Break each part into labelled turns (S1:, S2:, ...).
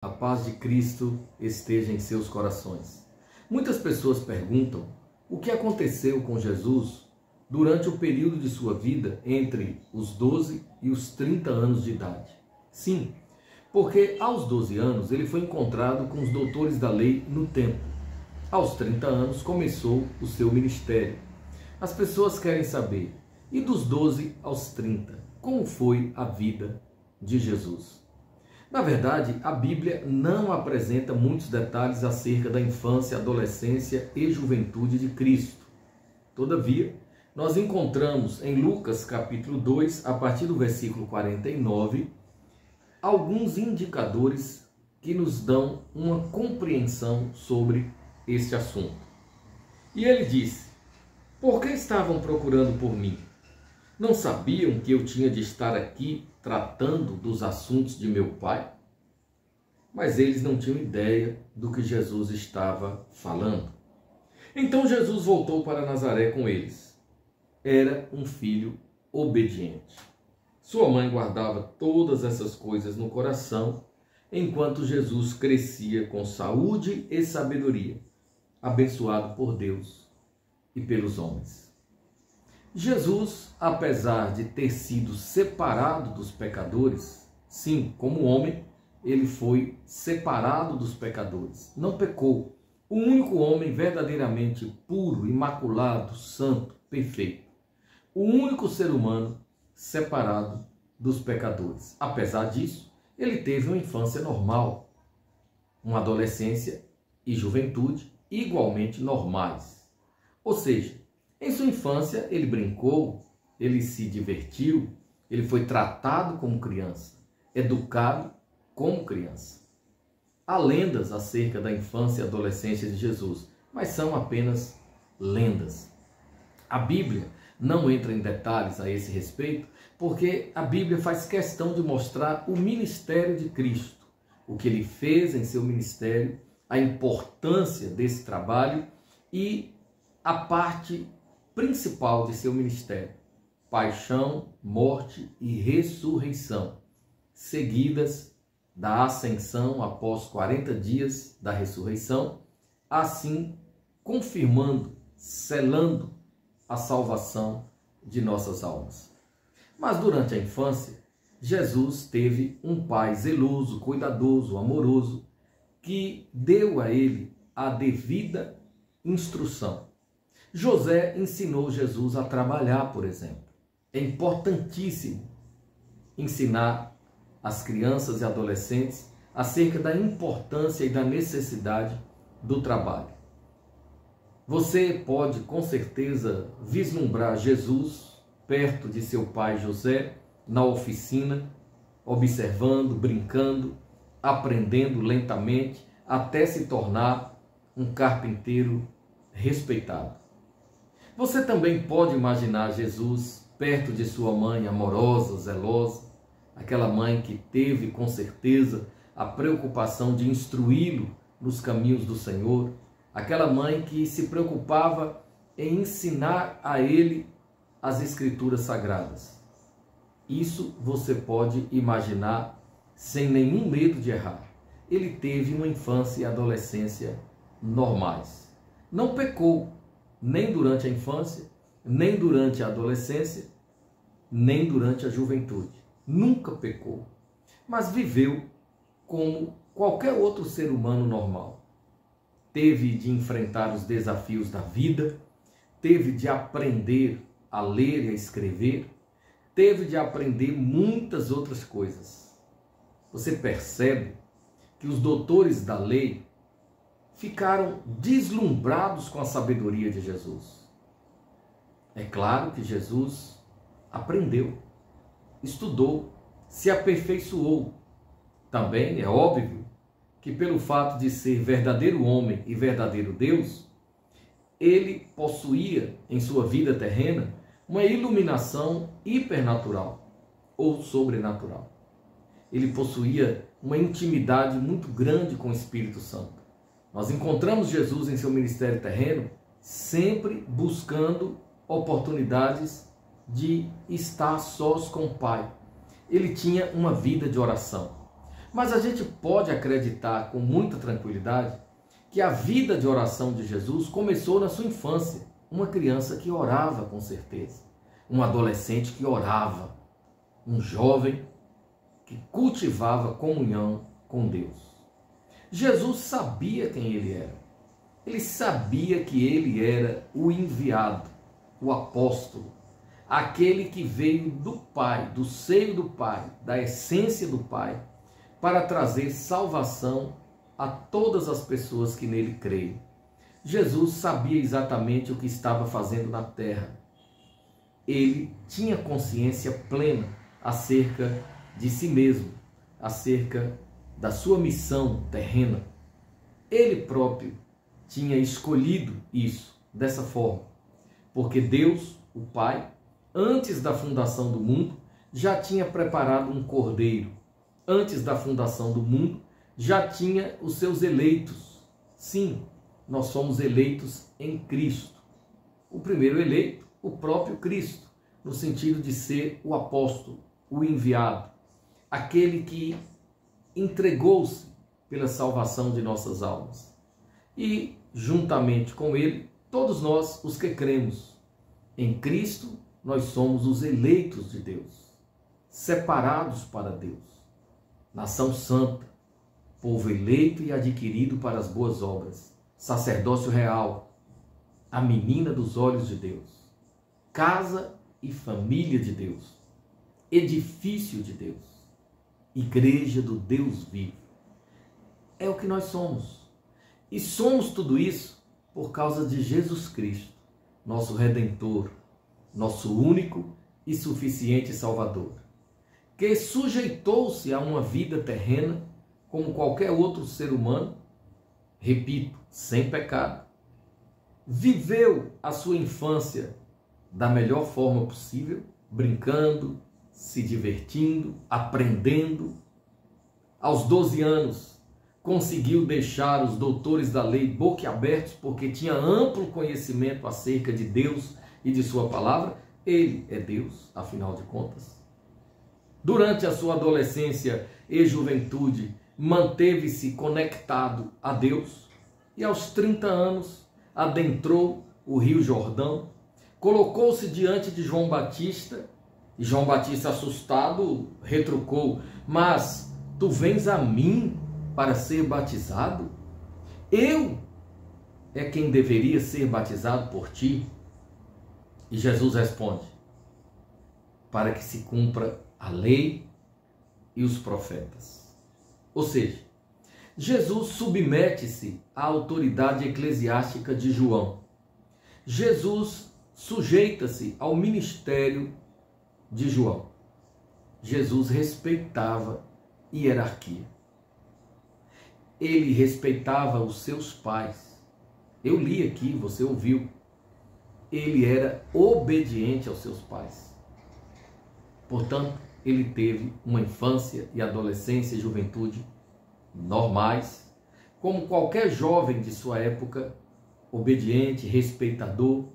S1: A paz de Cristo esteja em seus corações. Muitas pessoas perguntam o que aconteceu com Jesus durante o período de sua vida entre os 12 e os 30 anos de idade. Sim, porque aos 12 anos ele foi encontrado com os doutores da lei no templo. Aos 30 anos começou o seu ministério. As pessoas querem saber, e dos 12 aos 30, como foi a vida de Jesus? Na verdade, a Bíblia não apresenta muitos detalhes acerca da infância, adolescência e juventude de Cristo. Todavia, nós encontramos em Lucas capítulo 2, a partir do versículo 49, alguns indicadores que nos dão uma compreensão sobre este assunto. E ele disse: por que estavam procurando por mim? Não sabiam que eu tinha de estar aqui tratando dos assuntos de meu Pai? Mas eles não tinham ideia do que Jesus estava falando. Então Jesus voltou para Nazaré com eles. Era um filho obediente. Sua mãe guardava todas essas coisas no coração, enquanto Jesus crescia com saúde e sabedoria, abençoado por Deus e pelos homens. Jesus, apesar de ter sido separado dos pecadores, sim, como homem, ele foi separado dos pecadores. Não pecou. O único homem verdadeiramente puro, imaculado, santo, perfeito. O único ser humano separado dos pecadores. Apesar disso, ele teve uma infância normal, uma adolescência e juventude igualmente normais. Ou seja, em sua infância ele brincou, ele se divertiu, ele foi tratado como criança, educado como criança. Há lendas acerca da infância e adolescência de Jesus, mas são apenas lendas. A Bíblia não entra em detalhes a esse respeito, porque a Bíblia faz questão de mostrar o ministério de Cristo, o que ele fez em seu ministério, a importância desse trabalho e a parte principal de seu ministério: paixão, morte e ressurreição, seguidas da ascensão após 40 dias da ressurreição, assim confirmando, selando a salvação de nossas almas. Mas durante a infância, Jesus teve um pai zeloso, cuidadoso, amoroso, que deu a ele a devida instrução. José ensinou Jesus a trabalhar, por exemplo. É importantíssimo ensinar as crianças e adolescentes acerca da importância e da necessidade do trabalho. Você pode, com certeza, vislumbrar Jesus perto de seu pai José, na oficina, observando, brincando, aprendendo lentamente, até se tornar um carpinteiro respeitado. Você também pode imaginar Jesus perto de sua mãe amorosa, zelosa, aquela mãe que teve com certeza a preocupação de instruí-lo nos caminhos do Senhor, aquela mãe que se preocupava em ensinar a ele as Escrituras Sagradas. Isso você pode imaginar sem nenhum medo de errar. Ele teve uma infância e adolescência normais. Não pecou, nem durante a infância, nem durante a adolescência, nem durante a juventude. Nunca pecou, mas viveu como qualquer outro ser humano normal. Teve de enfrentar os desafios da vida, teve de aprender a ler e a escrever, teve de aprender muitas outras coisas. Você percebe que os doutores da lei ficaram deslumbrados com a sabedoria de Jesus. É claro que Jesus aprendeu, estudou, se aperfeiçoou. Também é óbvio que pelo fato de ser verdadeiro homem e verdadeiro Deus, ele possuía em sua vida terrena uma iluminação hipernatural ou sobrenatural. Ele possuía uma intimidade muito grande com o Espírito Santo. Nós encontramos Jesus em seu ministério terreno sempre buscando oportunidades de estar sós com o Pai. Ele tinha uma vida de oração. Mas a gente pode acreditar com muita tranquilidade que a vida de oração de Jesus começou na sua infância. Uma criança que orava com certeza, um adolescente que orava, um jovem que cultivava comunhão com Deus. Jesus sabia quem ele era. Ele sabia que ele era o enviado, o apóstolo, aquele que veio do Pai, do seio do Pai, da essência do Pai, para trazer salvação a todas as pessoas que nele creem. Jesus sabia exatamente o que estava fazendo na terra. Ele tinha consciência plena acerca de si mesmo, acerca da sua missão terrena. Ele próprio tinha escolhido isso dessa forma, porque Deus, o Pai, antes da fundação do mundo, já tinha preparado um cordeiro. Antes da fundação do mundo, já tinha os seus eleitos. Sim, nós somos eleitos em Cristo. O primeiro eleito, o próprio Cristo, no sentido de ser o apóstolo, o enviado, aquele que entregou-se pela salvação de nossas almas. E, juntamente com ele, todos nós, os que cremos em Cristo, nós somos os eleitos de Deus, separados para Deus, nação santa, povo eleito e adquirido para as boas obras, sacerdócio real, a menina dos olhos de Deus, casa e família de Deus, edifício de Deus, igreja do Deus vivo. É o que nós somos. E somos tudo isso por causa de Jesus Cristo, nosso Redentor, nosso único e suficiente Salvador, que sujeitou-se a uma vida terrena como qualquer outro ser humano, repito, sem pecado, viveu a sua infância da melhor forma possível, brincando, se divertindo, aprendendo. Aos 12 anos, conseguiu deixar os doutores da lei boquiabertos, porque tinha amplo conhecimento acerca de Deus e de sua palavra. Ele é Deus, afinal de contas. Durante a sua adolescência e juventude, manteve-se conectado a Deus e aos 30 anos adentrou o Rio Jordão, colocou-se diante de João Batista e João Batista, assustado, retrucou: mas tu vens a mim para ser batizado? Eu é quem deveria ser batizado por ti? E Jesus responde: para que se cumpra a lei e os profetas. Ou seja, Jesus submete-se à autoridade eclesiástica de João. Jesus sujeita-se ao ministério de João. Jesus respeitava hierarquia. Ele respeitava os seus pais. Eu li aqui, você ouviu. Ele era obediente aos seus pais. Portanto, ele teve uma infância e adolescência e juventude normais, como qualquer jovem de sua época, obediente, respeitador,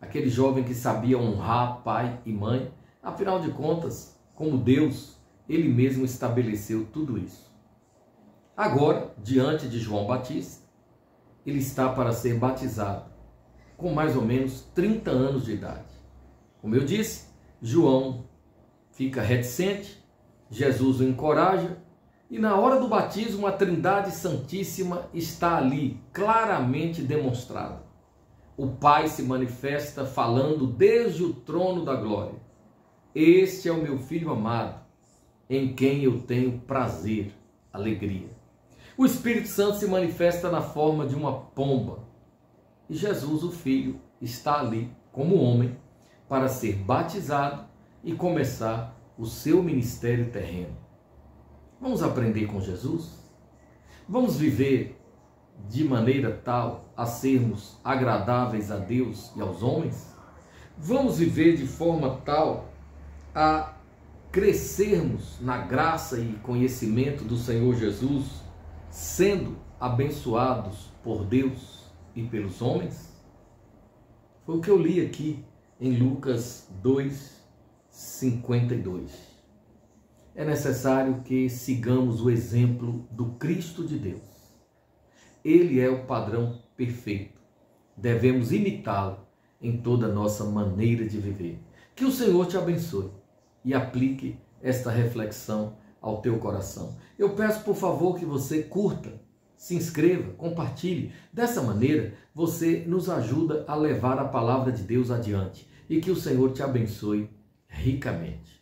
S1: aquele jovem que sabia honrar pai e mãe. Afinal de contas, como Deus, ele mesmo estabeleceu tudo isso. Agora, diante de João Batista, ele está para ser batizado, com mais ou menos 30 anos de idade. Como eu disse, João fica reticente, Jesus o encoraja, e na hora do batismo a Trindade Santíssima está ali, claramente demonstrada. O Pai se manifesta falando desde o trono da glória: este é o meu Filho amado, em quem eu tenho prazer, alegria. O Espírito Santo se manifesta na forma de uma pomba, e Jesus, o Filho, está ali como homem para ser batizado e começar o seu ministério terreno. Vamos aprender com Jesus? Vamos viver de maneira tal a sermos agradáveis a Deus e aos homens? Vamos viver de forma tal a crescermos na graça e conhecimento do Senhor Jesus, sendo abençoados por Deus e pelos homens? Foi o que eu li aqui em Lucas 2:52. é necessário que sigamos o exemplo do Cristo de Deus. Ele é o padrão perfeito. Devemos imitá-lo em toda a nossa maneira de viver. Que o Senhor te abençoe e aplique esta reflexão ao teu coração. Eu peço, por favor, que você curta, se inscreva, compartilhe. Dessa maneira, você nos ajuda a levar a palavra de Deus adiante e que o Senhor te abençoe ricamente.